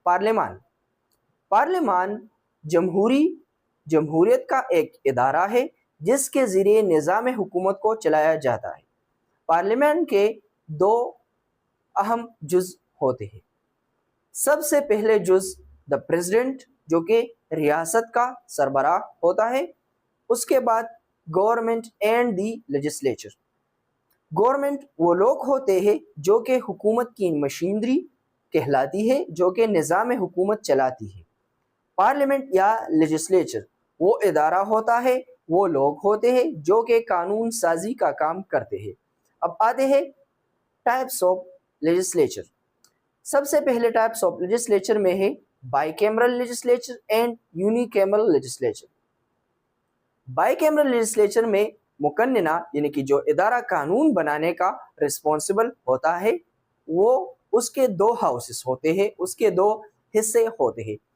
پارلیمان پارلیمان جمہوریت کا ایک ادارہ ہے جس کے ذریعے نظام حکومت کو چلایا جاتا ہے۔ پارلیمان کے دو اہم جز ہوتے ہیں۔ سب سے پہلے جز دا پریزیڈنٹ جو کہ ریاست کا سربراہ ہوتا ہے، اس کے بعد government and the legislature. Government وہ لوگ ہوتے ہیں جو کہ حکومت کی مشینری کہلاتی ہے، جو کہ نظام حکومت چلاتی ہے۔ پارلیمنٹ یا لیجسلیچر وہ ادارہ ہوتا ہے، وہ لوگ ہوتے ہیں جو کہ قانون سازی کا کام کرتے ہیں۔ اب آتے ہیں ٹائپس آف لیجسلیچر۔ سب سے پہلے ٹائپس آف لیجسلیچر میں ہے by cameral legislature and uni cameral legislature. By cameral legislature میں مقننہ یعنی کہ جو ادارہ قانون بنانے کا رسپانسبل ہوتا ہے، وہ اس کے دو ہاؤسز ہوتے ہیں، اس کے دو حصے ہوتے ہیں۔